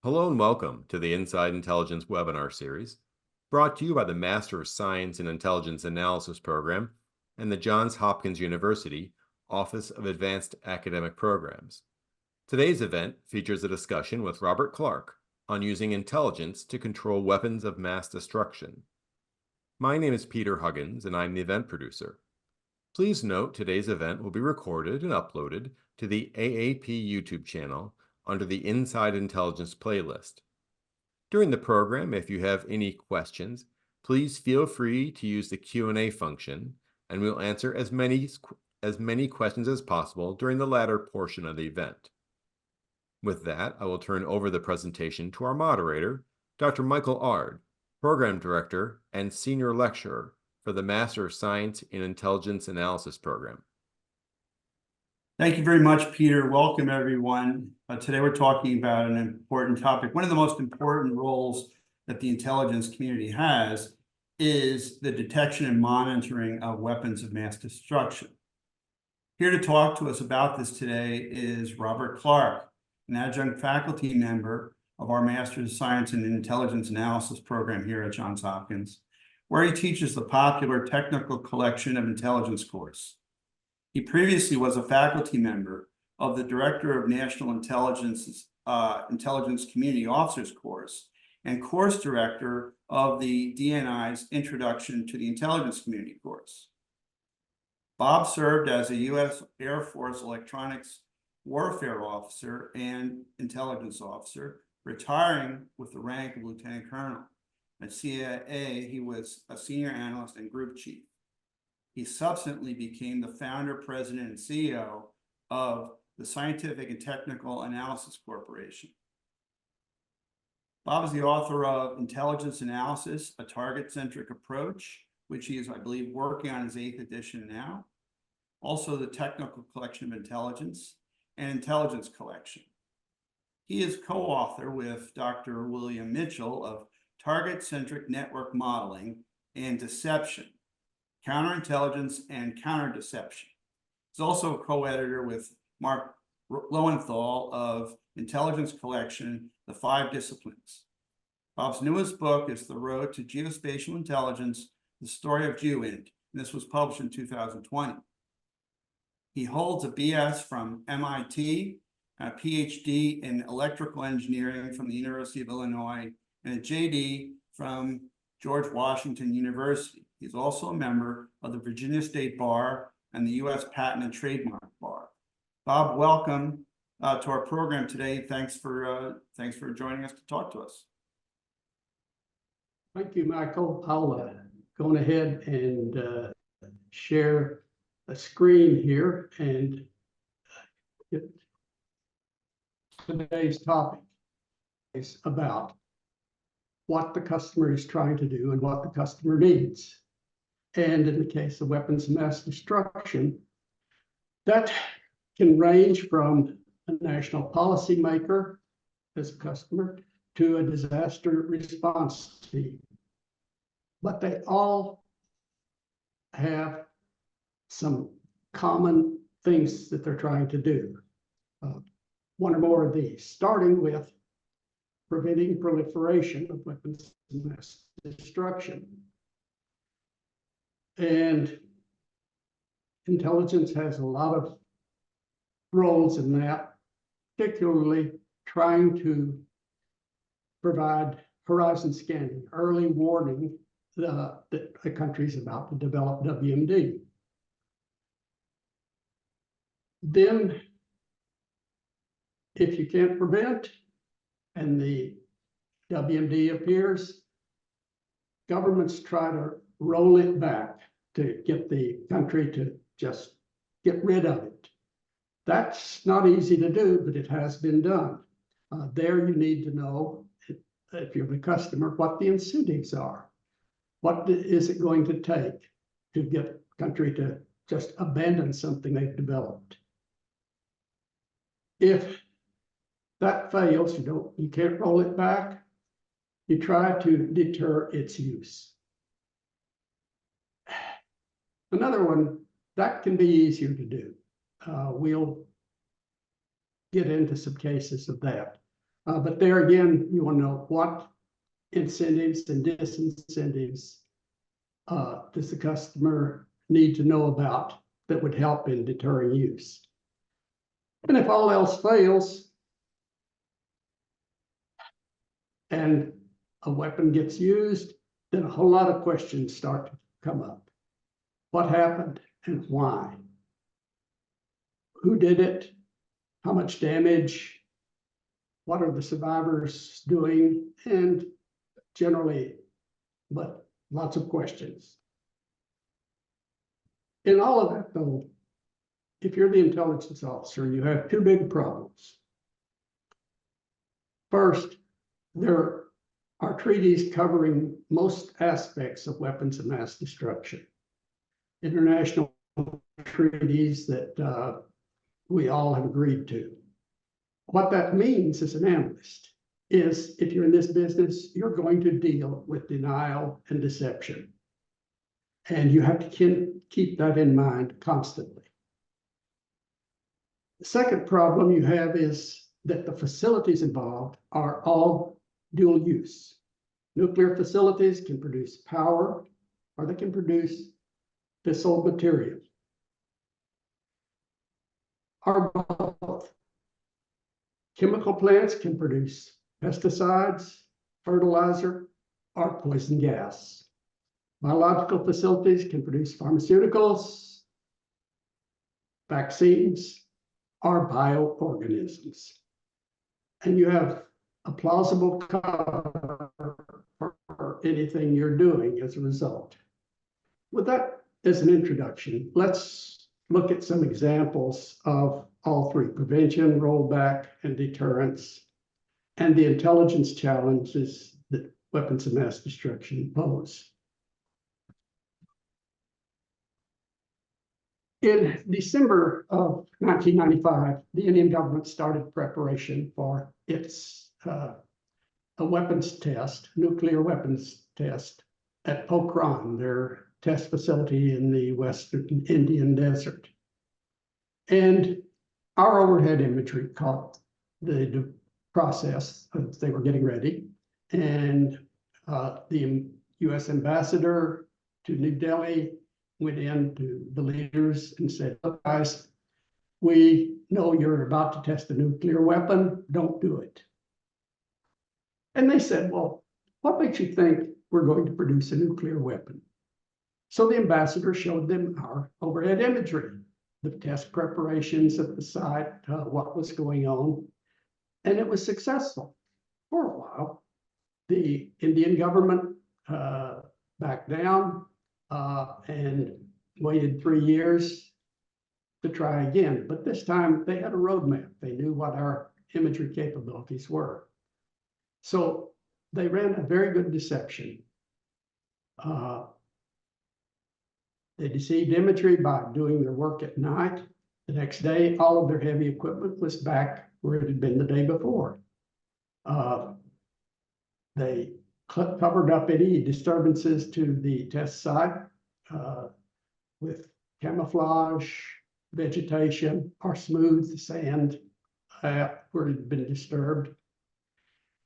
Hello and welcome to the Inside Intelligence webinar series, brought to you by the Master of Science in Intelligence Analysis program and the Johns Hopkins University Office of Advanced Academic Programs. Today's event features a discussion with Robert Clark on using intelligence to control weapons of mass destruction. My name is Peter Huggins, and I'm the event producer. Please note today's event will be recorded and uploaded to the AAP YouTube channel under the Inside Intelligence playlist. During the program, if you have any questions, please feel free to use the Q&A function, and we'll answer as many questions as possible during the latter portion of the event. With that, I will turn over the presentation to our moderator, Dr. Michael Ard, Program Director and Senior Lecturer for the Master of Science in Intelligence Analysis program. Thank you very much, Peter. Welcome, everyone. Today we're talking about an important topic. One of the most important roles that the intelligence community has is the detection and monitoring of weapons of mass destruction. Here to talk to us about this today is Robert Clark, an adjunct faculty member of our Master's of Science in Intelligence Analysis program here at Johns Hopkins, where he teaches the popular Technical Collection of Intelligence course. He previously was a faculty member of the Director of National Intelligence Community Officers course and course director of the DNI's Introduction to the Intelligence Community course. Bob served as a U.S. Air Force electronics warfare officer and intelligence officer, retiring with the rank of lieutenant colonel. At CIA, he was a senior analyst and group chief. He subsequently became the founder, president, and CEO of the Scientific and Technical Analysis Corporation. Bob is the author of Intelligence Analysis, a Target-Centric Approach, which he is, I believe, working on his 8th edition now. Also, the Technical Collection of Intelligence and Intelligence Collection. He is co-author with Dr. William Mitchell of Target-Centric Network Modeling and Deception, Counterintelligence and Counterdeception. He's also a co-editor with Mark Lowenthal of Intelligence Collection, The 5 Disciplines. Bob's newest book is The Road to Geospatial Intelligence, The Story of GEOINT, and this was published in 2020. He holds a BS from MIT, a PhD in electrical engineering from the University of Illinois, and a JD from George Washington University. He's also a member of the Virginia State Bar and the U.S. Patent and Trademark Bar. Bob, welcome to our program today. Thanks for joining us to talk to us. Thank you, Michael. I'll go ahead and share a screen here and get today's topic is about what the customer is trying to do and what the customer needs. And in the case of weapons of mass destruction, that can range from a national policymaker as a customer to a disaster response team. But they all have some common things that they're trying to do. One or more of these, starting with preventing proliferation of weapons of mass destruction. And intelligence has a lot of roles in that, particularly trying to provide horizon scanning, early warning that a country's about to develop WMD. Then, if you can't prevent and the WMD appears, governments try to roll it back to get the country to just get rid of it. That's not easy to do, but it has been done. There you need to know, if you're the customer, what the incentives are. What is it going to take to get a country to just abandon something they've developed? If that fails, you can't roll it back, you try to deter its use. Another one, that can be easier to do. We'll get into some cases of that. But there again, you want to know what incentives and disincentives does the customer need to know about that would help in deterring use. And if all else fails and a weapon gets used, then a whole lot of questions start to come up. What happened and why? Who did it? How much damage? What are the survivors doing? And generally, but lots of questions. In all of that, though, if you're the intelligence officer, you have two big problems. First, there are treaties covering most aspects of weapons of mass destruction. International treaties that we all have agreed to. What that means as an analyst is if you're in this business, you're going to deal with denial and deception. And you have to keep that in mind constantly. The second problem you have is that the facilities involved are all dual use. Nuclear facilities can produce power or they can produce fissile material. Or both. Chemical plants can produce pesticides, fertilizer, or poison gas. Biological facilities can produce pharmaceuticals, vaccines, or bioorganisms. And you have a plausible cover for anything you're doing as a result. With that as an introduction, let's look at some examples of all three: prevention, rollback, and deterrence, and the intelligence challenges that weapons of mass destruction pose. In December of 1995, the Indian government started preparation for its a weapons test, nuclear weapons test at Pokhran, their test facility in the western Indian desert. And our overhead imagery caught the process as they were getting ready. And the US ambassador to New Delhi went in to the leaders and said, "Look, guys, we know you're about to test a nuclear weapon, don't do it." And they said, "Well, what makes you think we're going to produce a nuclear weapon?" So the ambassador showed them our overhead imagery, the test preparations at the site, what was going on, and it was successful for a while. The Indian government backed down and waited 3 years to try again. But this time they had a roadmap. They knew what our imagery capabilities were. So they ran a very good deception. They deceived imagery by doing their work at night. The next day, all of their heavy equipment was back where it had been the day before. They covered up any disturbances to the test site with camouflage, vegetation, or smooth sand where it had been disturbed.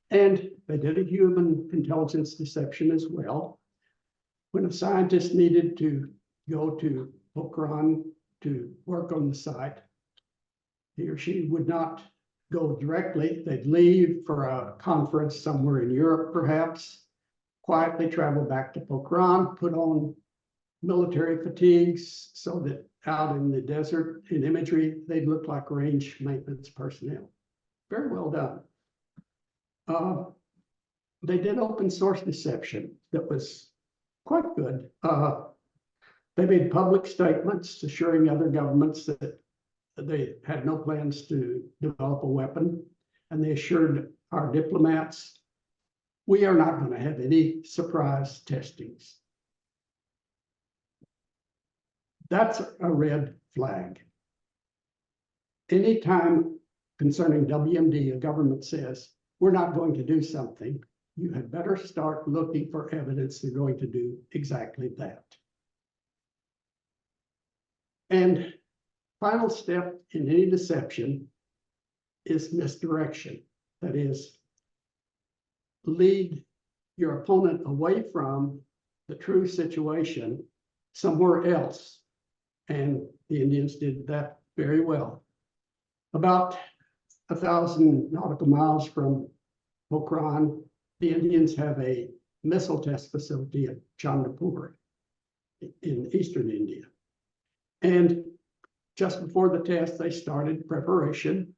And they did a human intelligence deception as well. When a scientist needed to go to Pokhran to work on the site, he or she would not go directly. They'd leave for a conference somewhere in Europe, perhaps, quietly travel back to Pokhran, put on military fatigues so that out in the desert in imagery, they'd look like range maintenance personnel. Very well done. They did open source deception that was quite good. They made public statements assuring other governments that they had no plans to develop a weapon, and they assured our diplomats, we are not going to have any surprise testings. That's a red flag. Anytime concerning WMD, a government says, we're not going to do something, you had better start looking for evidence they're going to do exactly that. And final step in any deception is misdirection. That is, lead your opponent away from the true situation somewhere else. And the Indians did that very well. About 1,000 nautical miles from Pokhran, the Indians have a missile test facility at Chandipur in eastern India. And just before the test, they started preparation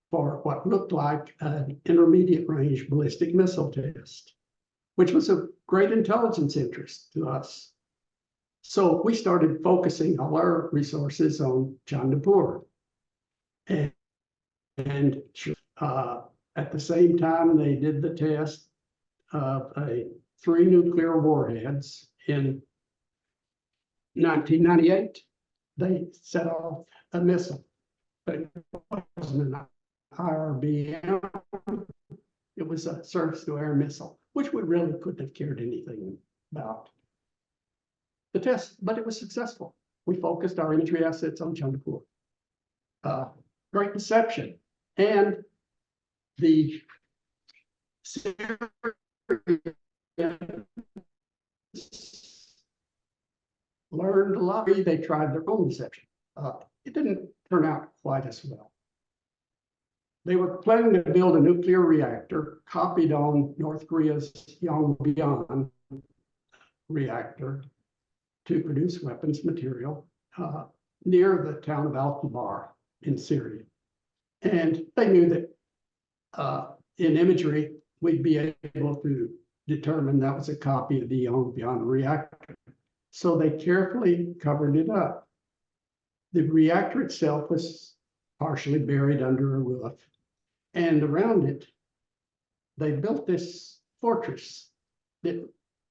for what looked like an intermediate range ballistic missile test, which was of great intelligence interest to us. So we started focusing all our resources on Chandipur. And at the same time, they did the test of 3 nuclear warheads in 1998. They set off a missile, but it wasn't an IRBM. It was a surface-to-air missile, which we really couldn't have cared anything about the test, but it was successful. We focused our imagery assets on Chandipur. Great deception. And the learned a lot. They tried their own deception. It didn't turn out quite as well. They were planning to build a nuclear reactor copied on North Korea's Yongbyon reactor to produce weapons material near the town of Al-Kibar in Syria. And they knew that in imagery, we'd be able to determine that was a copy of the Yongbyon reactor. So they carefully covered it up. The reactor itself was partially buried under a roof, and around it, they built this fortress.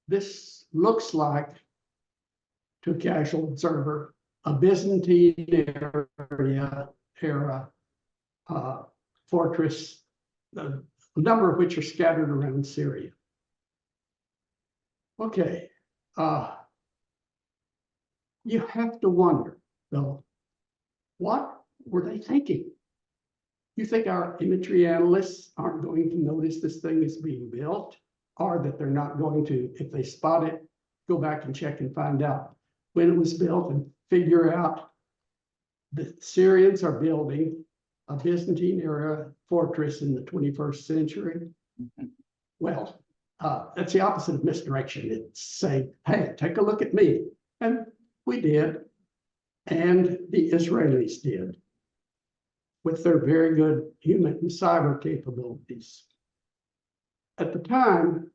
This looks like, to a casual observer, a Byzantine era fortress, a number of which are scattered around Syria. Okay, you have to wonder, though, what were they thinking? You think our imagery analysts aren't going to notice this thing is being built, or that they're not going to, if they spot it, go back and check and find out when it was built and figure out the Syrians are building a Byzantine era fortress in the 21st century? Well, that's the opposite of misdirection. It's saying, hey, take a look at me. And we did. And the Israelis did, with their very good human and cyber capabilities. At the time,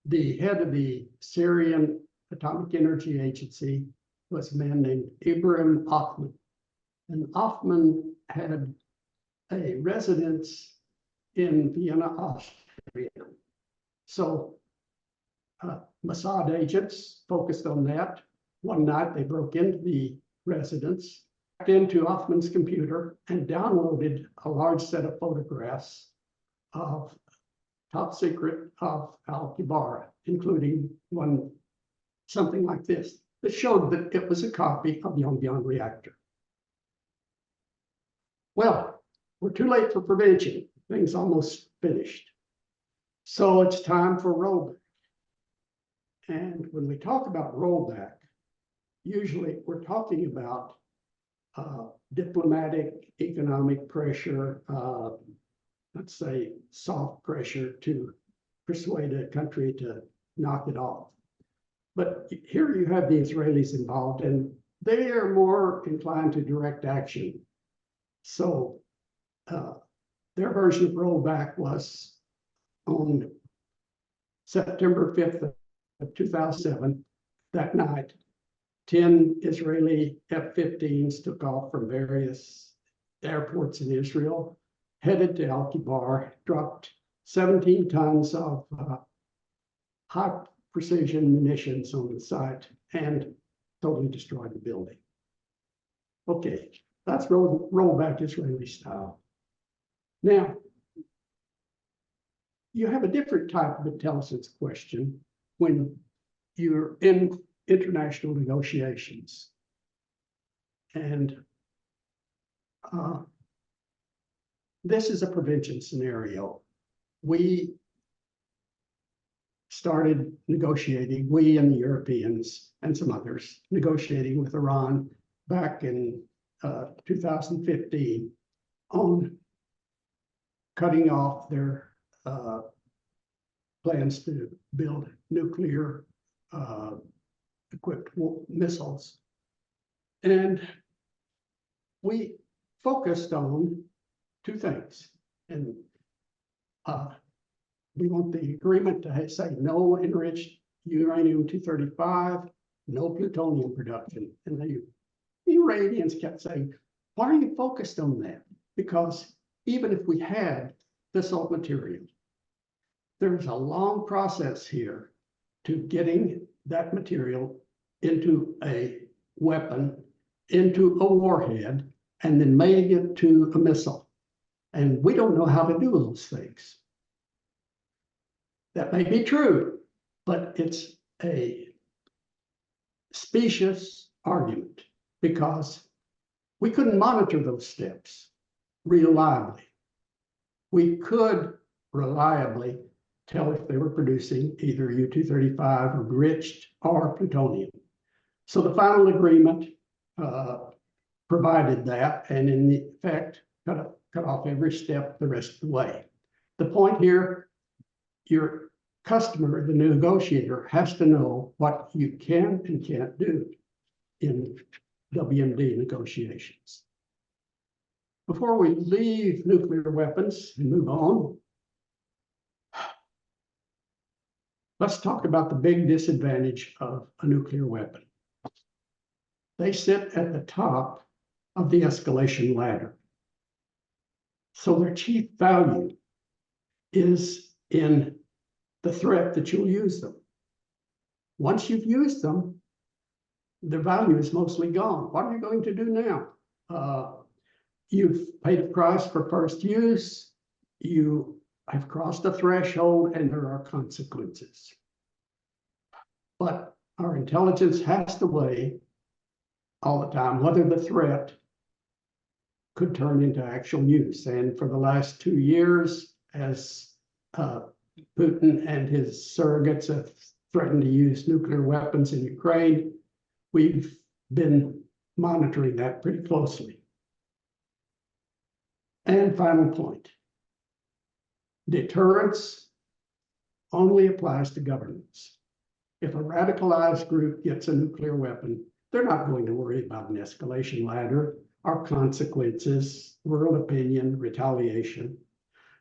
the head of the Syrian Atomic Energy Agency was a man named Ibrahim Othman. And Othman had a residence in Vienna, Austria. So Mossad agents focused on that. One night they broke into the residence, hacked into Othman's computer, and downloaded a large set of photographs of top secret of Al-Kibar, including one, something like this, that showed that it was a copy of the Yongbyon reactor. Well, we're too late for prevention. Things almost finished. So it's time for rollback. And when we talk about rollback, usually we're talking about diplomatic, economic pressure, let's say soft pressure to persuade a country to knock it off. But here you have the Israelis involved, and they are more inclined to direct action. So their version of rollback was on September 5th of 2007, that night, 10 Israeli F-15s took off from various airports in Israel, headed to Al-Kibar, dropped 17 tons of high precision munitions on the site, and totally destroyed the building. Okay, that's rollback Israeli style. Now, you have a different type of intelligence question when you're in international negotiations. And this is a prevention scenario. We started negotiating, we and the Europeans and some others, negotiating with Iran back in 2015 on cutting off their plans to build nuclear equipped missiles. And we focused on two things. And we want the agreement to say no enriched uranium-235, no plutonium production. And the Iranians kept saying, why are you focused on that? Because even if we had fissile material, there's a long process here to getting that material into a weapon, into a warhead, and then making it to a missile. And we don't know how to do those things. That may be true, but it's a specious argument because we couldn't monitor those steps reliably. We could reliably tell if they were producing either U-235 enriched or plutonium. So the final agreement provided that, and in effect, cut off every step the rest of the way. The point here, your customer, the negotiator, has to know what you can and can't do in WMD negotiations. Before we leave nuclear weapons and move on, let's talk about the big disadvantage of a nuclear weapon. They sit at the top of the escalation ladder. So their chief value is in the threat that you'll use them. Once you've used them, their value is mostly gone. What are you going to do now? You've paid a price for first use, you have crossed a threshold, and there are consequences. But our intelligence has to weigh all the time whether the threat could turn into actual use. And for the last 2 years, as Putin and his surrogates have threatened to use nuclear weapons in Ukraine, we've been monitoring that pretty closely. And final point, deterrence only applies to governments. If a radicalized group gets a nuclear weapon, they're not going to worry about an escalation ladder or consequences, world opinion, retaliation.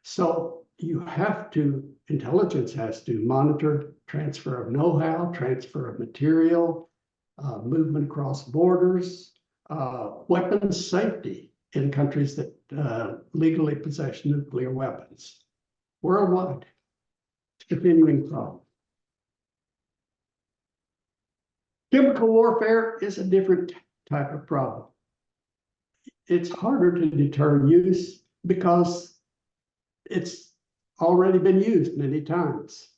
So you have to, intelligence has to monitor transfer of know-how, transfer of material, movement across borders, weapons safety in countries that legally possess nuclear weapons. Worldwide, it's a continuing problem. Chemical warfare is a different type of problem. It's harder to deter use because it's already been used many times.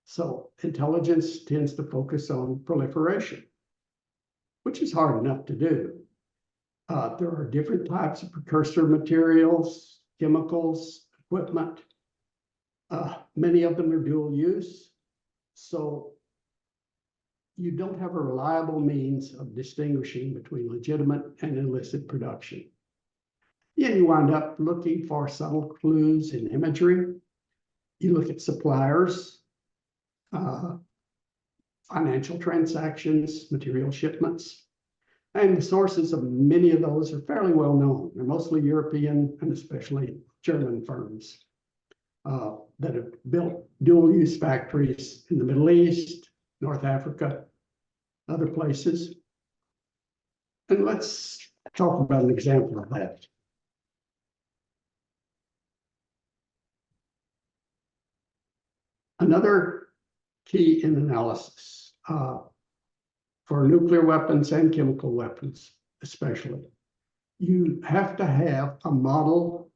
So intelligence tends to focus on proliferation, which is hard enough to do. There are different types of precursor materials, chemicals, equipment. Many of them are dual use. So you don't have a reliable means of distinguishing between legitimate and illicit production. And you wind up looking for subtle clues in imagery. You look at suppliers, financial transactions, material shipments, and the sources of many of those are fairly well known. They're mostly European and especially German firms that have built dual-use factories in the Middle East, North Africa, other places. And let's talk about an example of that. Another key in analysis for nuclear weapons and chemical weapons, especially, you have to have a model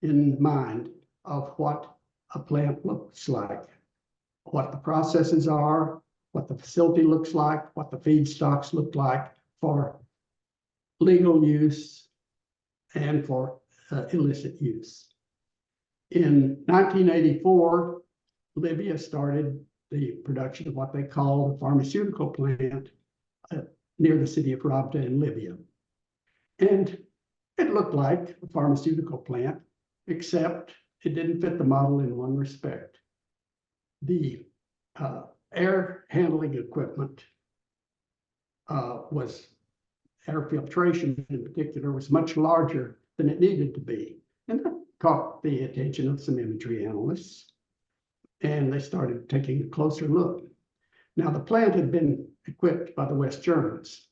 in mind of what a plant looks like, what the processes are, what the facility looks like, what the feedstocks look like for legal use and for illicit use. In 1984, Libya started the production of what they call the pharmaceutical plant near the city of Rabta in Libya. And it looked like a pharmaceutical plant, except it didn't fit the model in one respect. The air handling equipment was air filtration in particular was much larger than it needed to be. And that caught the attention of some imagery analysts. And they started taking a closer look. Now, the plant had been equipped by the West Germans,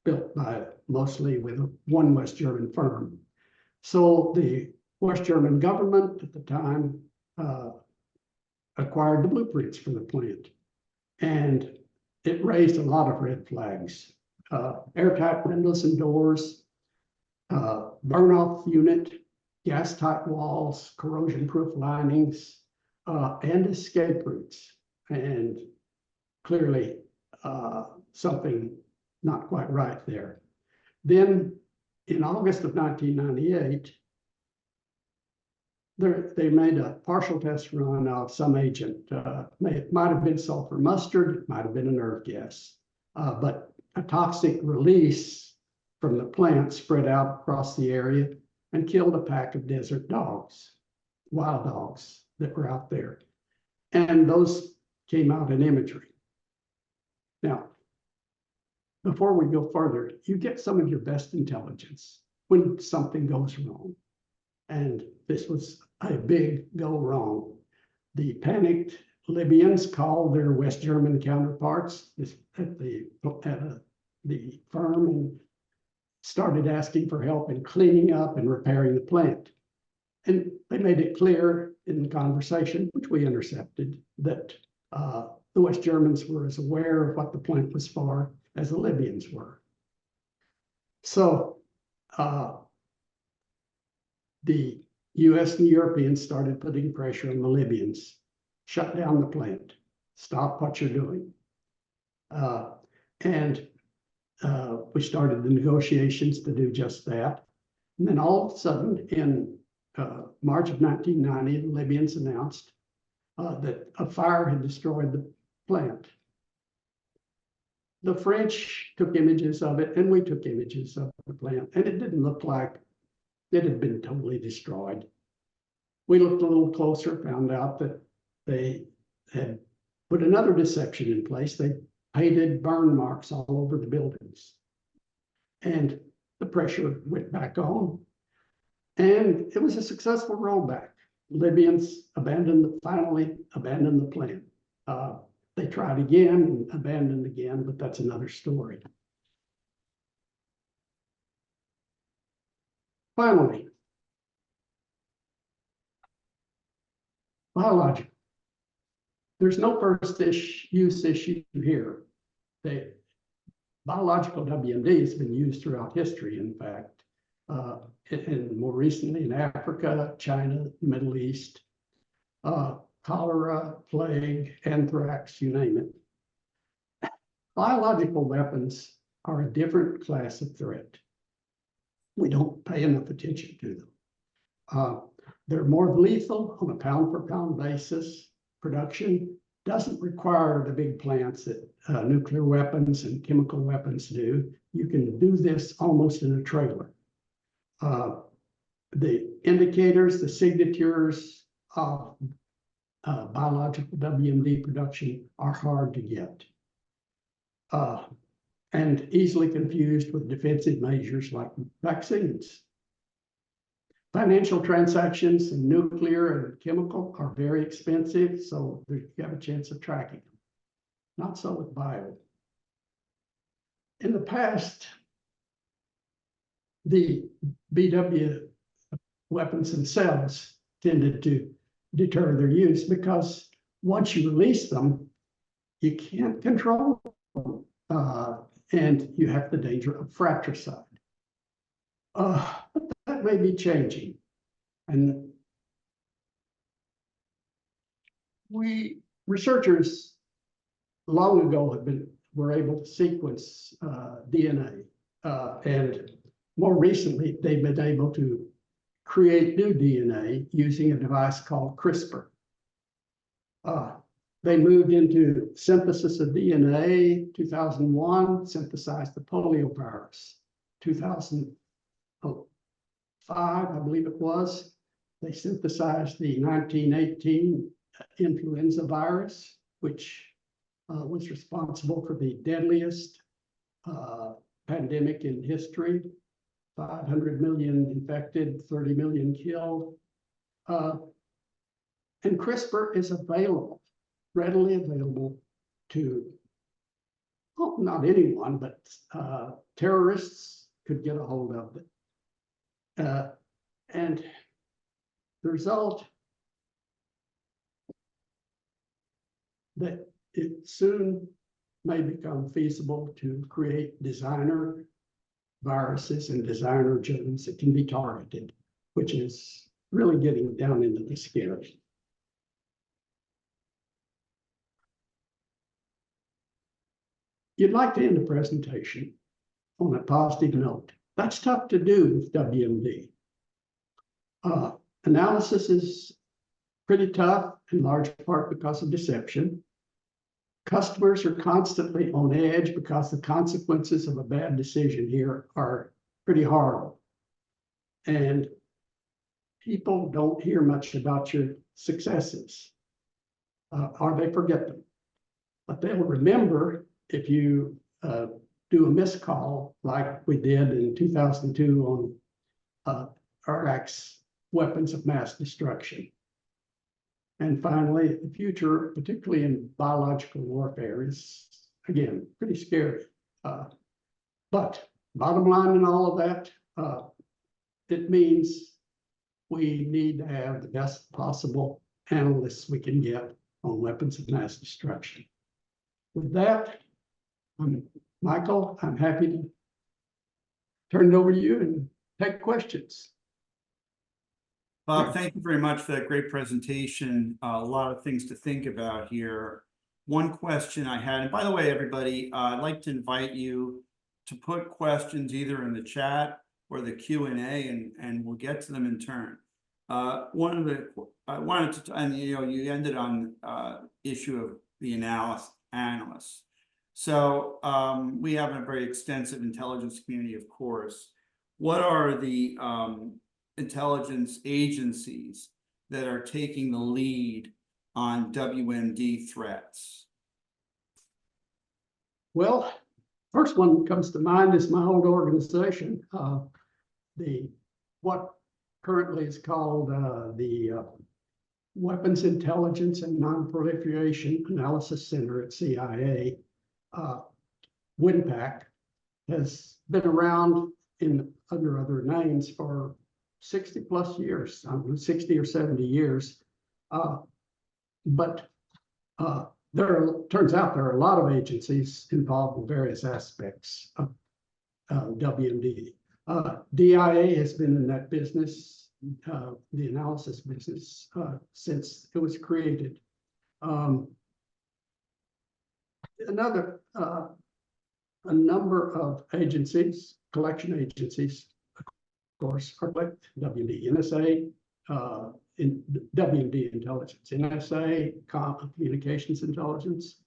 built by mostly with one West German firm. So the West German government at the time acquired the blueprints for the plant. And it raised a lot of red flags. Airtight windows and doors, burn-off unit, gas-tight walls, corrosion-proof linings, and escape routes. And clearly something not quite right there. Then in August of 1998, they made a partial test run of some agent. It might have been sulfur mustard, it might have been a nerve gas, but a toxic release from the plant spread out across the area and killed a pack of desert dogs, wild dogs that were out there. And those came out in imagery. Now, before we go further, you get some of your best intelligence when something goes wrong. And this was a big go wrong. The panicked Libyans called their West German counterparts at the firm and started asking for help in cleaning up and repairing the plant. And they made it clear in the conversation, which we intercepted, that the West Germans were as aware of what the plant was for as the Libyans were. So the US and Europeans started putting pressure on the Libyans. Shut down the plant. Stop what you're doing. We started the negotiations to do just that. And then all of a sudden, in March of 1990, the Libyans announced that a fire had destroyed the plant. The French took images of it, and we took images of the plant, and it didn't look like it had been totally destroyed. We looked a little closer, found out that they had put another deception in place. They painted burn marks all over the buildings. And the pressure went back on. And it was a successful rollback. Libyans finally abandoned the plant. They tried again and abandoned again, but that's another story. Finally, biological. There's no first use issue here. Biological WMD has been used throughout history, in fact, and more recently in Africa, China, the Middle East, cholera, plague, anthrax, you name it. Biological weapons are a different class of threat. We don't pay enough attention to them. They're more lethal on a pound-for-pound basis. Production doesn't require the big plants that nuclear weapons and chemical weapons do. You can do this almost in a trailer. The indicators, the signatures of biological WMD production are hard to get and easily confused with defensive measures like vaccines. Financial transactions in nuclear and chemical are very expensive, so you have a chance of tracking them. Not so with bio. In the past, the BW weapons themselves tended to deter their use because once you release them, you can't control them, and you have the danger of fratricide. But that may be changing, and researchers long ago were able to sequence DNA, and more recently, they've been able to create new DNA using a device called CRISPR. They moved into synthesis of DNA, 2001, synthesized the polio virus. 2005, I believe it was, they synthesized the 1918 influenza virus, which was responsible for the deadliest pandemic in history, 500 million infected, 30 million killed. And CRISPR is available, readily available to, well, not anyone, but terrorists could get a hold of it. And the result that it soon may become feasible to create designer viruses and designer genes that can be targeted, which is really getting down into the skin. You'd like to end a presentation on a positive note. That's tough to do with WMD. Analysis is pretty tough, in large part because of deception. Customers are constantly on edge because the consequences of a bad decision here are pretty horrible. And people don't hear much about your successes, or they forget them. But they'll remember if you do a miscall like we did in 2002 on Iraq's weapons of mass destruction. And finally, the future, particularly in biological warfare, is, again, pretty scary. But bottom line in all of that, it means we need to have the best possible analysts we can get on weapons of mass destruction. With that, Michael, I'm happy to turn it over to you and take questions. Bob, thank you very much for that great presentation. A lot of things to think about here. One question I had, and by the way, everybody, I'd like to invite you to put questions either in the chat or the Q&A, and we'll get to them in turn. One of the, I wanted to, and you ended on issue of the analysts. So we have a very extensive intelligence community, of course. What are the intelligence agencies that are taking the lead on WMD threats? Well, first one that comes to mind is my old organization, what currently is called the Weapons Intelligence and Non-Proliferation Analysis Center at CIA. WINPAC has been around under other names for 60 plus years, 60 or 70 years. But turns out there are a lot of agencies involved in various aspects of WMD. DIA has been in that business, the analysis business, since it was created. A number of agencies, collection agencies, of course, are like WMD, NSA, in WMD intelligence, NSA, communications intelligence,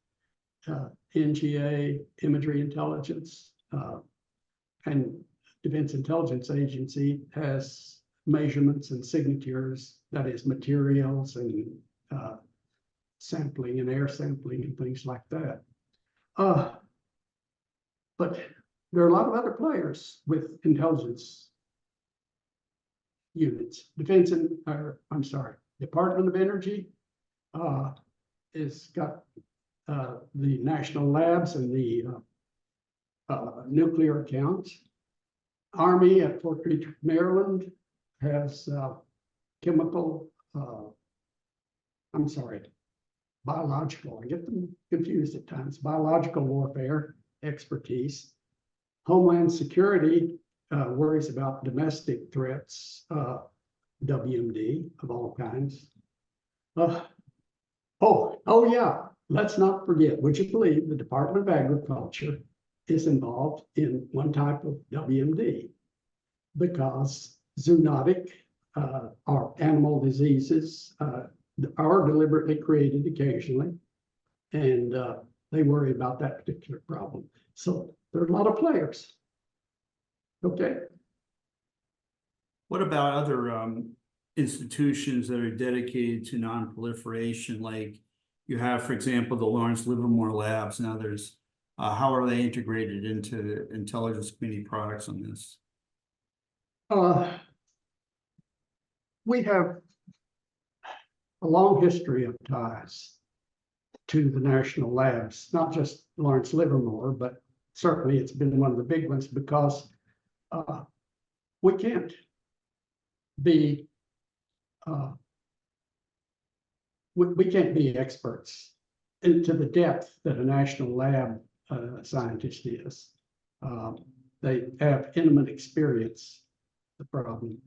NGA, imagery intelligence, and Defense Intelligence Agency has measurements and signatures, that is materials and sampling and air sampling and things like that. But there are a lot of other players with intelligence units. Department of Energy has got the national labs and the nuclear accounts. Army at Fort Ridge, Maryland has biological, I get them confused at times, biological warfare expertise. Homeland Security worries about domestic threats, WMD of all kinds. Oh yeah, let's not forget, would you believe the Department of Agriculture is involved in one type of WMD. because zoonotic or animal diseases are deliberately created occasionally, and they worry about that particular problem. So there are a lot of players. Okay. What about other institutions that are dedicated to non-proliferation? Like you have, for example, the Lawrence Livermore Labs and others. How are they integrated into intelligence community products on this? We have a long history of ties to the national labs, not just Lawrence Livermore, but certainly it's been one of the big ones because we can't be we can't be experts into the depth that a national lab scientist is. They have intimate experience with the problem.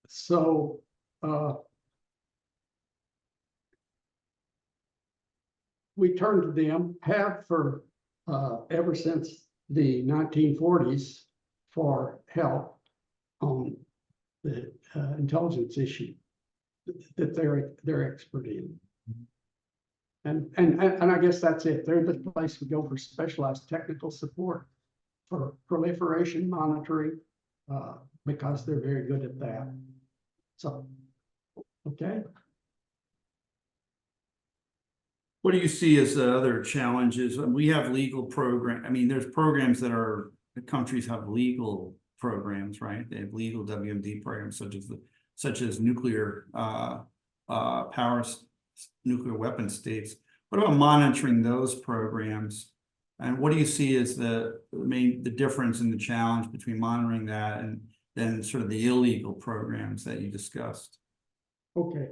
So we turn to them, have for ever since the 1940s for help on the intelligence issue that they're expert in. And I guess that's it. They're the place we go for specialized technical support for proliferation monitoring because they're very good at that. So, okay. What do you see as the other challenges? We have legal program. I mean, there's programs that are, the countries have legal programs, right? They have legal WMD programs such as nuclear nuclear weapon states. What about monitoring those programs? And what do you see as the difference in the challenge between monitoring that and then sort of the illegal programs that you discussed? Okay.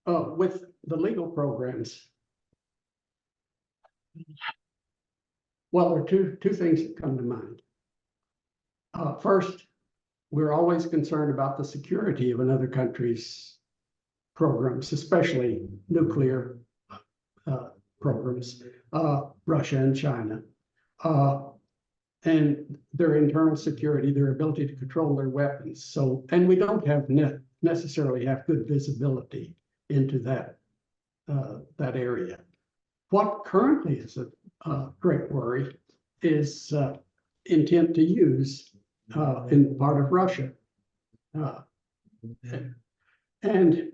With the legal programs, well, there are two things that come to mind. First, we're always concerned about the security of another country's programs, especially nuclear programs, Russia and China, and their internal security, their ability to control their weapons. So, and we don't have necessarily have good visibility into that area. What currently is a great worry is intent to use in part of Russia. And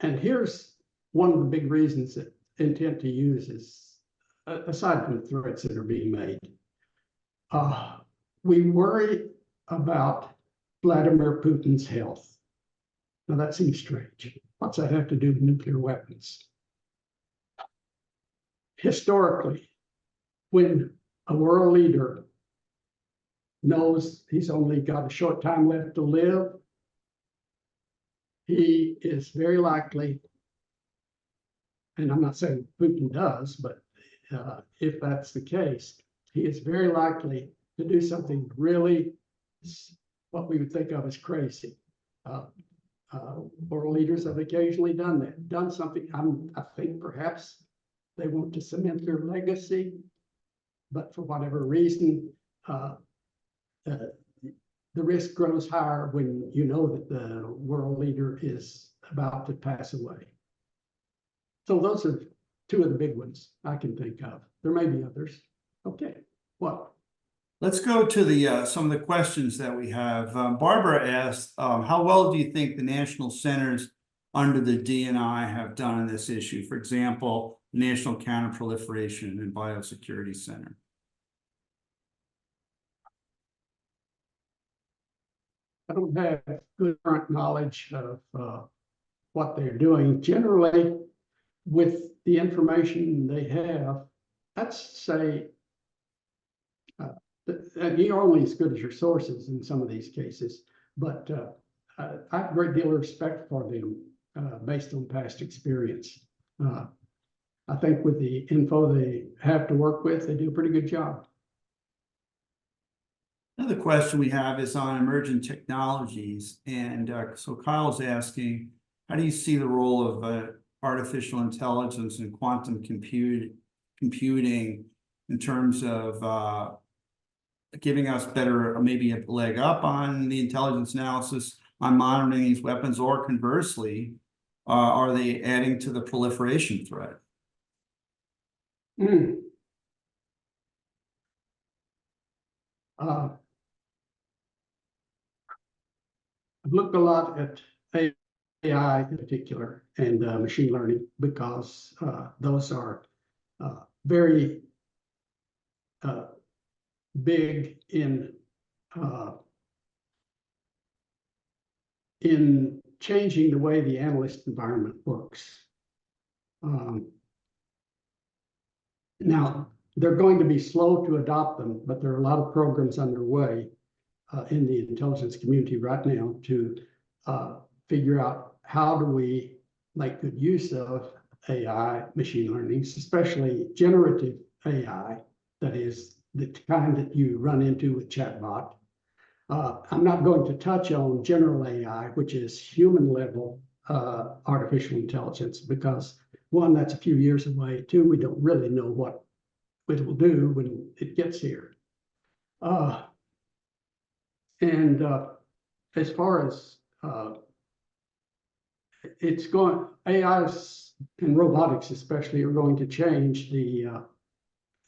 here's one of the big reasons that intent to use is, aside from the threats that are being made, we worry about Vladimir Putin's health. Now that seems strange. What's that have to do with nuclear weapons? Historically, when a world leader knows he's only got a short time left to live, he is very likely, and I'm not saying Putin does, but if that's the case, he is very likely to do something really what we would think of as crazy. World leaders have occasionally done something. I think perhaps they want to cement their legacy, but for whatever reason, the risk grows higher when you know that the world leader is about to pass away. So those are two of the big ones I can think of. There may be others. Okay, what? Let's go to the some of the questions that we have. Barbara asked, how well do you think the national centers under the DNI have done on this issue? For example, National Counterproliferation and Biosecurity Center. I don't have good current knowledge of what they're doing. Generally, with the information they have, let's say, you're only as good as your sources in some of these cases, but I have a great deal of respect for them based on past experience. I think with the info they have to work with, they do a pretty good job. Another question we have is on emerging technologies. And so Kyle's asking, how do you see the role of artificial intelligence and quantum computing in terms of giving us better, maybe a leg up on the intelligence analysis on monitoring these weapons, or conversely, are they adding to the proliferation threat? I've looked a lot at AI in particular and machine learning, because those are very big in changing the way the analyst environment works. Now, they're going to be slow to adopt them, but there are a lot of programs underway in the intelligence community right now to figure out how do we make good use of AI, machine learning, especially generative AI, that is the kind that you run into with chatbot. I'm not going to touch on general AI, which is human level artificial intelligence, because one, that's a few years away. Two, we don't really know what it will do when it gets here. And as far as it's going, AIs and robotics especially are going to change the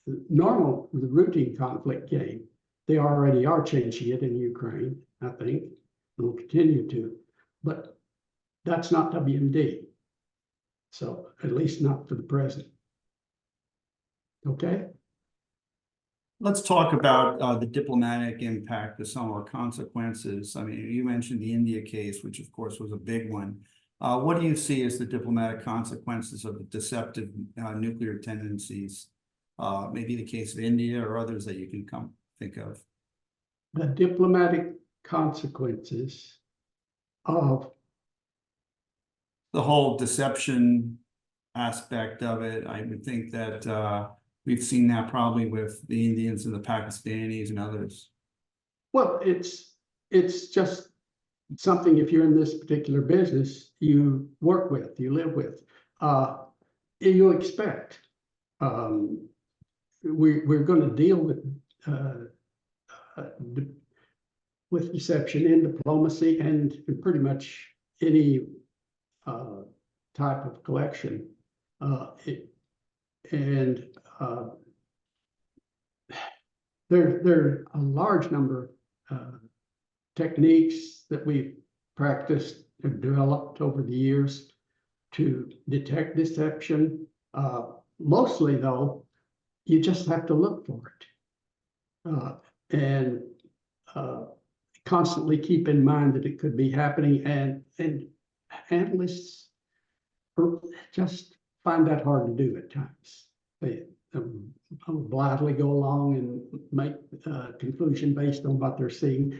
routine conflict game. They already are changing it in Ukraine, I think, and will continue to, but that's not WMD. So at least not for the present. Okay. Let's talk about the diplomatic impact of some of our consequences. I mean, you mentioned the India case, which of course was a big one. What do you see as the diplomatic consequences of the deceptive nuclear tendencies? Maybe the case of India or others that you can think of. The diplomatic consequences of the whole deception aspect of it. I would think that we've seen that probably with the Indians and the Pakistanis and others. Well, it's just something, if you're in this particular business, you work with, you live with, you expect. We're going to deal with deception in diplomacy and pretty much any type of collection. There are a large number of techniques that we've practiced and developed over the years to detect deception. Mostly, though, you just have to look for it and constantly keep in mind that it could be happening. And analysts just find that hard to do at times. They blithely go along and make a conclusion based on what they're seeing,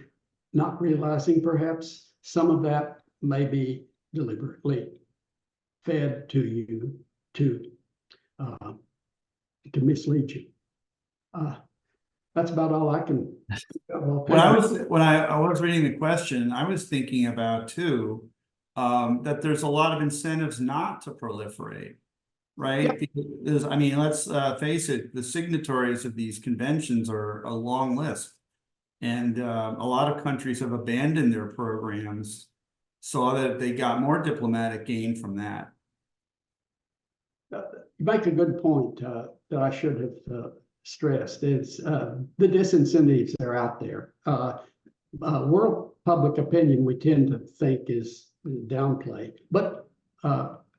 not realizing perhaps some of that may be deliberately fed to you to mislead you. That's about all I can. When I was reading the question, I was thinking about too that there's a lot of incentives not to proliferate, right? Yeah. Because, I mean, let's face it, the signatories of these conventions are a long list, and a lot of countries have abandoned their programs so that they got more diplomatic gain from that. You make a good point that I should have stressed. Is the disincentives that are out there. World public opinion, we tend to think, is downplayed, but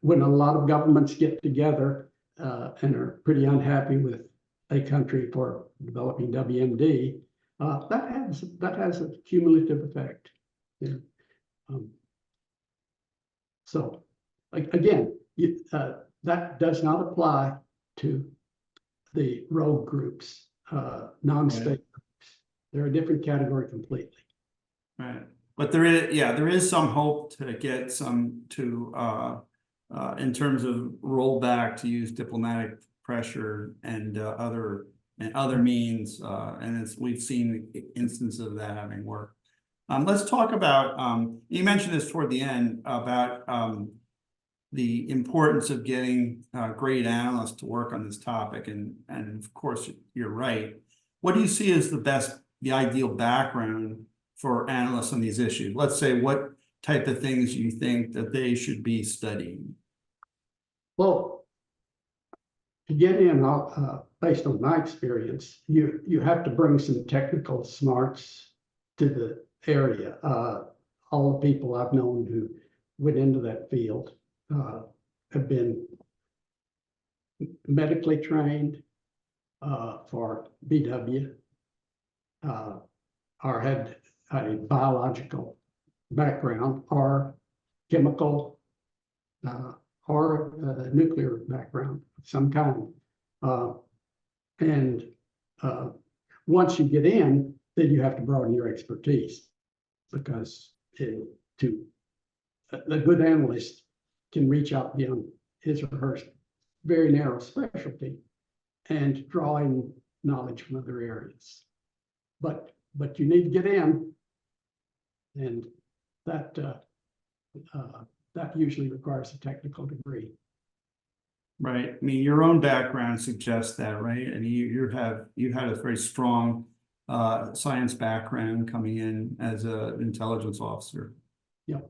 when a lot of governments get together and are pretty unhappy with a country for developing WMD, that has a cumulative effect. Yeah. So again, that does not apply to the rogue groups, non-state groups. They're a different category completely. Right. But there is some hope to get some in terms of rollback, to use diplomatic pressure and other means, and we've seen instances of that having worked. Let's talk about, you mentioned this toward the end, about the importance of getting great analysts to work on this topic, and of course you're right. What do you see as the best the ideal background for analysts on these issues? Let's say what type of things you think that they should be studying. Well, to get in, based on my experience, you have to bring some technical smarts to the area. All the people I've known who went into that field have been medically trained for BW, or had a biological background, or chemical, or a nuclear background of some kind. And once you get in, then you have to broaden your expertise, because a good analyst can reach out beyond his or her very narrow specialty and draw in knowledge from other areas. But you need to get in, and that usually requires a technical degree. Right. I mean, your own background suggests that, right? And you had a very strong science background coming in as an intelligence officer. Yeah.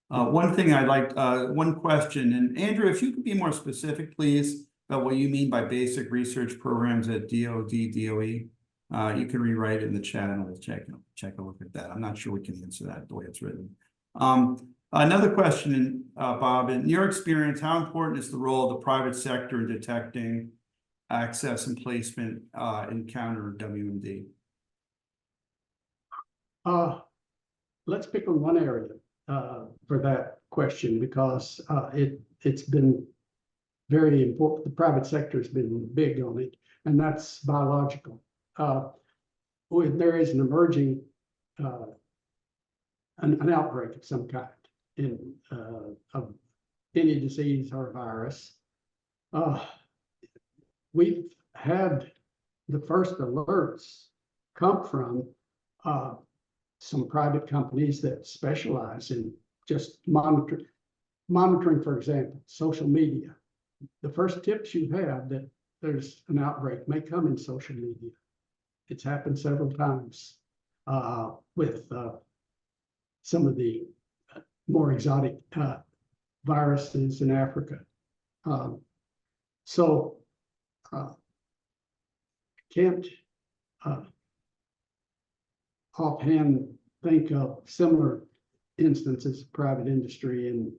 One thing I'd like, one question, and Andrew, if you could be more specific, please, about what you mean by basic research programs at DoD, DOE. You can rewrite it in the chat and we'll check a look at that. I'm not sure we can answer that the way it's written. Another question, Bob, in your experience, how important is the role of the private sector in detecting access and placement in counter WMD? Let's pick on one area for that question, because it's been very important. The private sector has been big on it, and that's biological. When there is an emerging an outbreak of some kind of any disease or virus, we've had the first alerts come from some private companies that specialize in just monitoring, for example, social media. The first tips you have that there's an outbreak may come in social media. It's happened several times with some of the more exotic viruses in Africa. Can't offhand think of similar instances of private industry in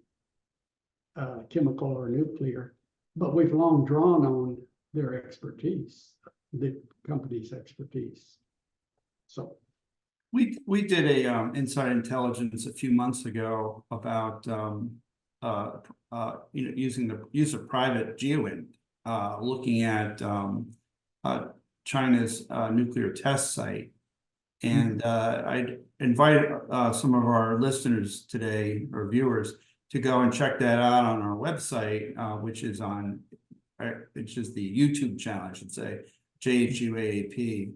chemical or nuclear, but we've long drawn on their expertise, the company's expertise. So we did a inside intelligence a few months ago about using the use of private GEOINT, looking at China's nuclear test site. And I'd invite some of our listeners today, or viewers, to go and check that out on our website, which is the YouTube channel, I should say, JHUAAP,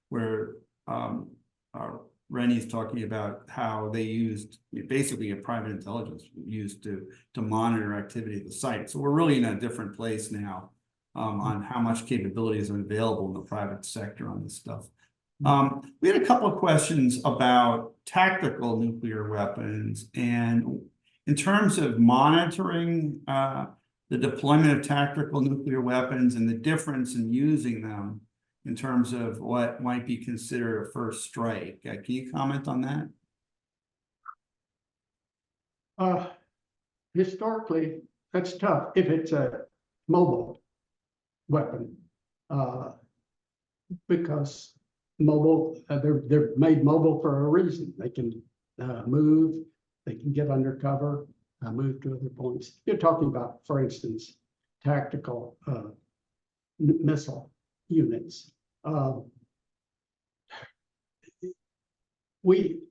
where Rennie's talking about how they used basically a private intelligence used to monitor activity at the site. So we're really in a different place now on how much capabilities are available in the private sector on this stuff. We had a couple of questions about tactical nuclear weapons, and in terms of monitoring the deployment of tactical nuclear weapons and the difference in using them in terms of what might be considered a first strike. Can you comment on that? Historically, that's tough if it's a mobile weapon, because mobile, they're made mobile for a reason. They can move, they can get undercover, move to other points. You're talking about, for instance, tactical missile units. When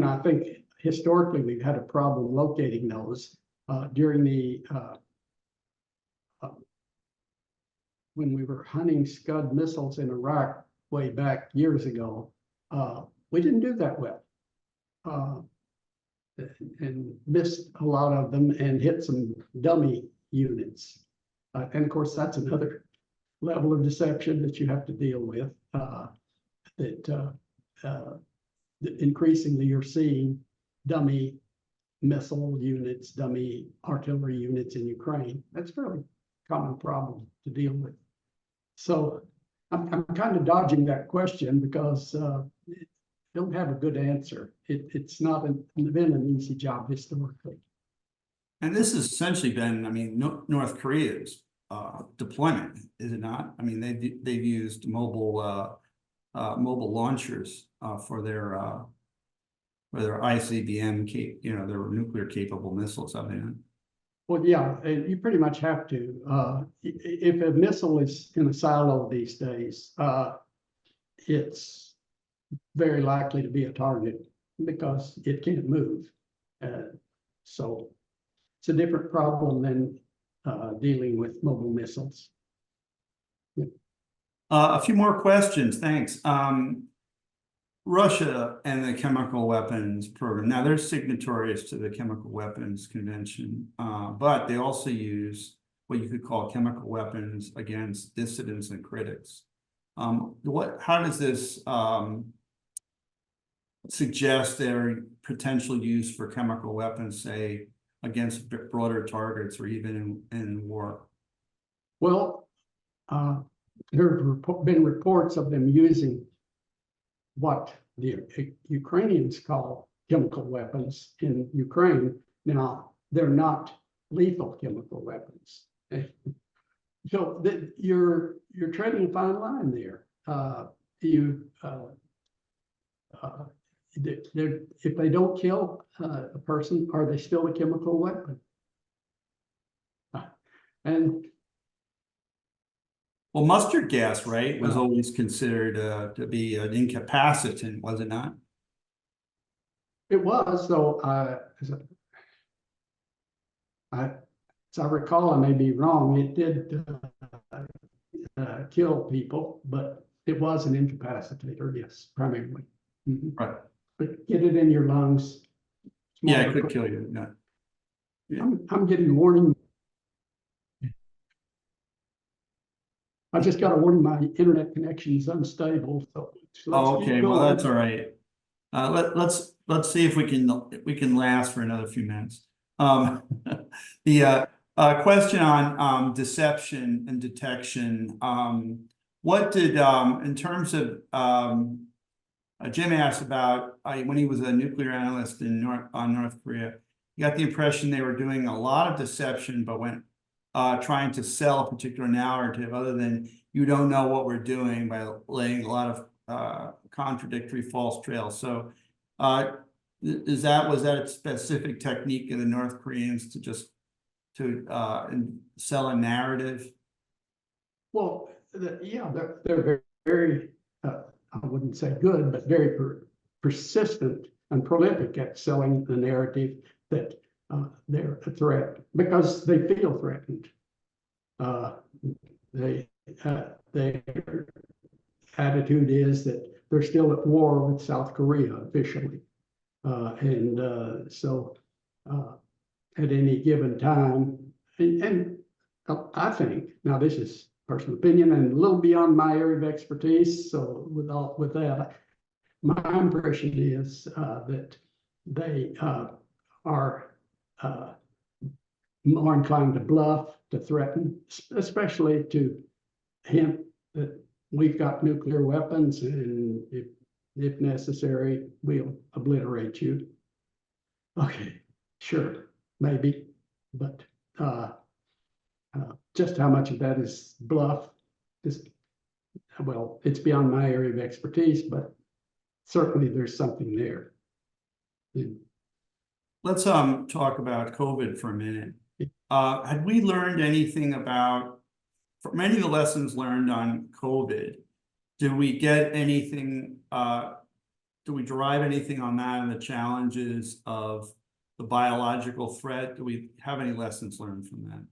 I think historically we've had a problem locating those during the when we were hunting Scud missiles in Iraq way back years ago, we didn't do that well, and missed a lot of them and hit some dummy units. And of course, that's another level of deception that you have to deal with. Increasingly you're seeing dummy missile units, dummy artillery units in Ukraine. That's a fairly common problem to deal with. So I'm kind of dodging that question because I don't have a good answer. It's not been an easy job historically. And this has essentially been, I mean, North Korea's deployment, is it not? I mean, they've used mobile launchers for their ICBM, their nuclear capable missiles, I mean. Well, yeah, you pretty much have to. If a missile is in a silo these days, it's very likely to be a target because it can't move. So it's a different problem than dealing with mobile missiles. Yeah. A few more questions, thanks. Russia and the chemical weapons program. Now they're signatories to the Chemical Weapons Convention, but they also use what you could call chemical weapons against dissidents and critics. How does this suggest their potential use for chemical weapons, say, against broader targets or even in war? Well, there have been reports of them using what the Ukrainians call chemical weapons in Ukraine. Now, they're not lethal chemical weapons. So you're treading a fine line there. If they don't kill a person, are they still a chemical weapon? And well, mustard gas, right, was always considered to be an incapacitant, was it not? it was, though, as I recall, I may be wrong, it did kill people, but it was an incapacitator, yes, primarily. Mm-hmm. Right. But get it in your lungs. Yeah, it could kill you. No. Yeah. I'm getting warning. I just got a warning my internet connection is unstable. So okay, well that's all right. Let's see if we can last for another few minutes. The question on deception and detection. What did in terms of Jim asked about when he was a nuclear analyst in North Korea. He got the impression they were doing a lot of deception, but when trying to sell a particular narrative other than you don't know what we're doing by laying a lot of contradictory false trails. So was that a specific technique of the North Koreans to just sell a narrative? Well, yeah, they're very I wouldn't say good, but very persistent and prolific at selling the narrative that they're a threat because they feel threatened. Their attitude is that they're still at war with South Korea officially. So at any given time, and I think, now this is personal opinion and a little beyond my area of expertise, so with that, my impression is that they are more inclined to bluff, to threaten, especially to hint that we've got nuclear weapons and if necessary, we'll obliterate you. Okay, sure, maybe, but just how much of that is bluff is, well, it's beyond my area of expertise, but certainly there's something there. Let's talk about COVID for a minute. Had we learned anything about, from any of the lessons learned on COVID, do we get anything, do we derive anything on that and the challenges of the biological threat? Do we have any lessons learned from that?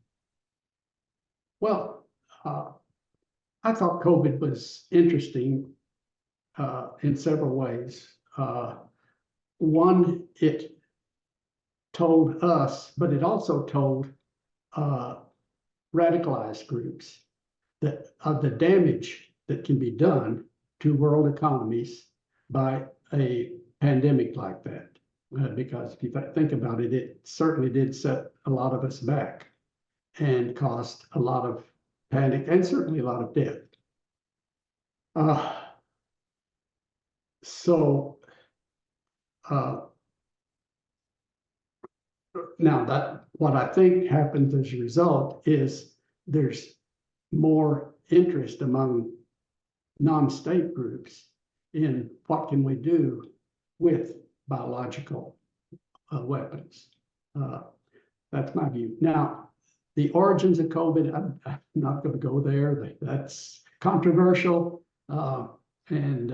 Well, I thought COVID was interesting in several ways. One, it told us, but it also told radicalized groups of the damage that can be done to world economies by a pandemic like that. Because if you think about it, it certainly did set a lot of us back and caused a lot of panic and certainly a lot of death. Now that what I think happens as a result is there's more interest among non-state groups in what can we do with biological weapons. That's my view. Now, the origins of COVID, I'm not going to go there. That's controversial. And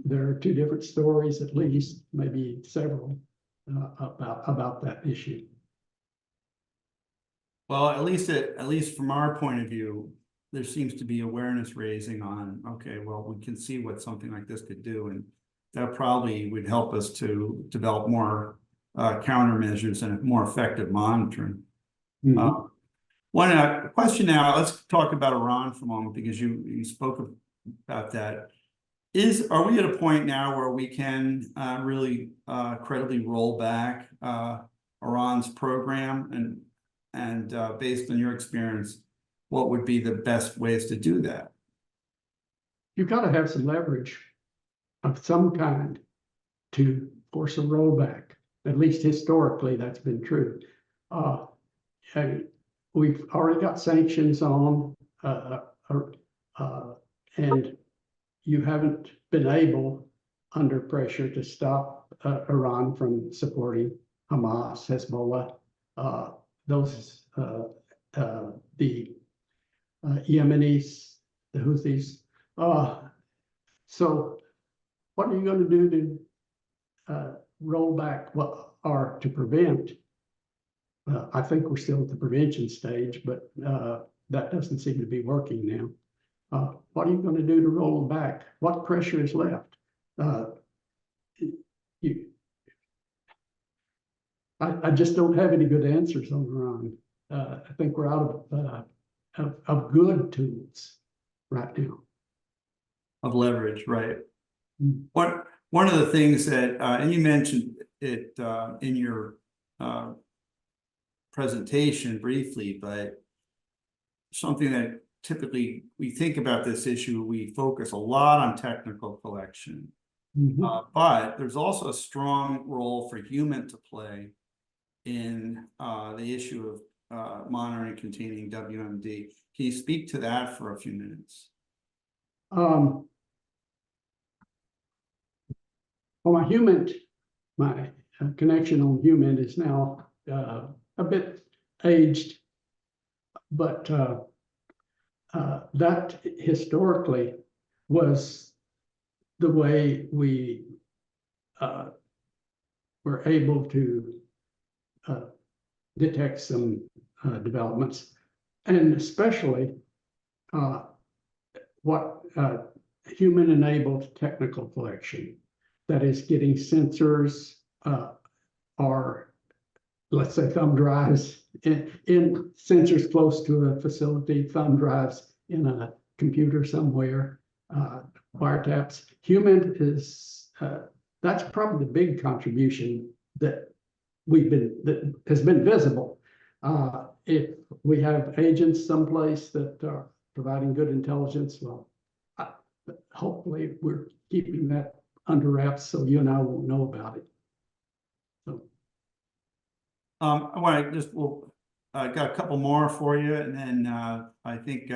there are two different stories, at least, maybe several, about that issue. Well, at least from our point of view, there seems to be awareness raising on, okay, well, we can see what something like this could do, and that probably would help us to develop more countermeasures and more effective monitoring. Mm-hmm. One question now, let's talk about Iran for a moment, because you spoke about that. Are we at a point now where we can really credibly roll back Iran's program, and based on your experience, what would be the best ways to do that? You've got to have some leverage of some kind to force a rollback. At least historically, that's been true. We've already got sanctions on, and you haven't been able, under pressure, to stop Iran from supporting Hamas, Hezbollah, the Yemenis, the Houthis. So what are you going to do to roll back or to prevent? I think we're still at the prevention stage, but that doesn't seem to be working now. What are you going to do to roll them back? What pressure is left? I just don't have any good answers on Iran. I think we're out of good tools right now. Of leverage, right? Mm-hmm. One of the things that, and you mentioned it in your presentation briefly, but something that typically we think about this issue, we focus a lot on technical collection, but there's also a strong role for human to play in the issue of monitoring and containing WMD. Can you speak to that for a few minutes? Well, my connection on human is now a bit aged, but that historically was the way we were able to detect some developments, and especially what human-enabled technical collection, that is getting sensors or, let's say, thumb drives in sensors close to a facility, thumb drives in a computer somewhere, wiretaps. Human is, that's probably the big contribution that has been visible. If we have agents someplace that are providing good intelligence, well, hopefully we're keeping that under wraps so you and I won't know about it. So, I want to got a couple more for you, and then I think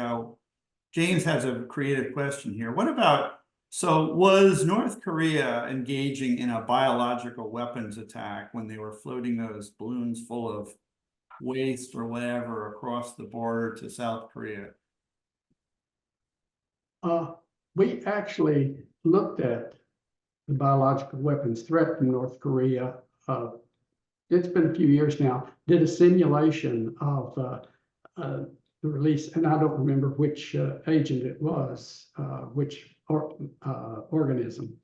James has a creative question here. What about, so was North Korea engaging in a biological weapons attack when they were floating those balloons full of waste or whatever across the border to South Korea? We actually looked at the biological weapons threat from North Korea. It's been a few years now, did a simulation of the release, and I don't remember which agent it was, which organism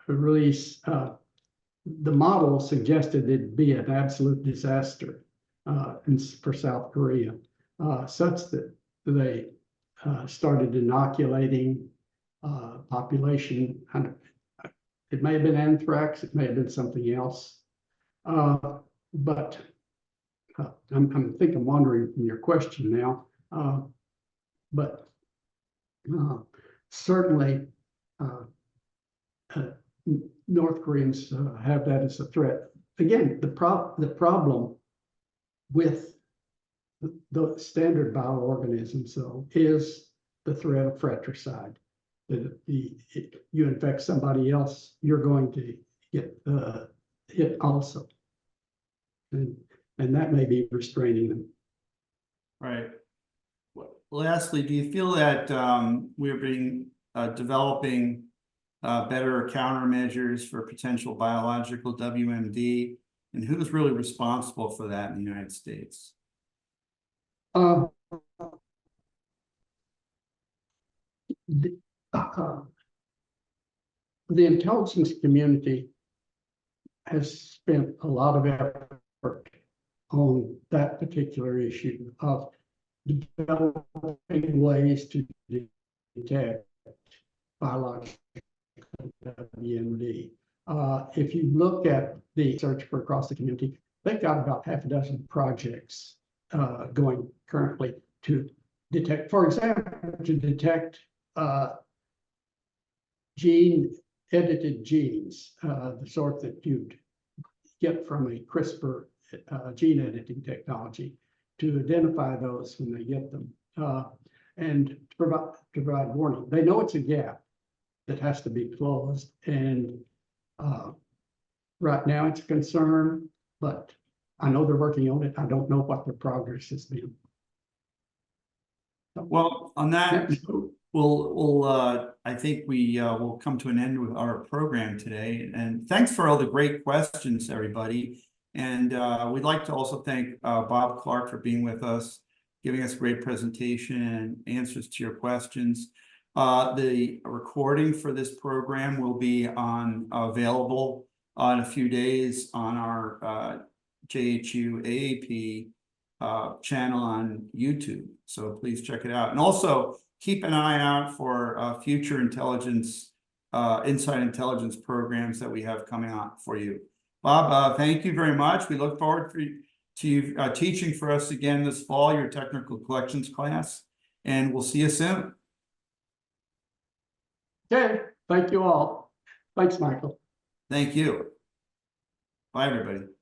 release. The model suggested it'd be an absolute disaster for South Korea, such that they started inoculating population. It may have been anthrax, it may have been something else. But I think I'm wandering from your question now. But certainly North Koreans have that as a threat. Again, the problem with the standard bioorganisms, though, is the threat of fratricide. That you infect somebody else, you're going to get hit also, and that may be restraining them. Right. Lastly, do you feel that we're developing better countermeasures for potential biological WMD, and who's really responsible for that in the United States? The intelligence community has spent a lot of effort on that particular issue of developing ways to detect biological WMD. If you look at the search for across the community, they've got about half a dozen projects going currently to detect, for example, to detect gene-edited genes, the sort that you'd get from a CRISPR gene editing technology, to identify those when they get them, and to provide warning. They know it's a gap that has to be closed, and right now it's a concern, but I know they're working on it. I don't know what their progress has been. Well, on that, I think we will come to an end with our program today. And thanks for all the great questions, everybody. And we'd like to also thank Bob Clark for being with us, giving us a great presentation and answers to your questions. The recording for this program will be available in a few days on our JHU AAP channel on YouTube. So please check it out. And also keep an eye out for future intelligence, inside intelligence programs that we have coming out for you. Bob, thank you very much. We look forward to you teaching for us again this fall, your technical collections class, and we'll see you soon. Okay, thank you all. Thanks, Michael. Thank you. Bye, everybody.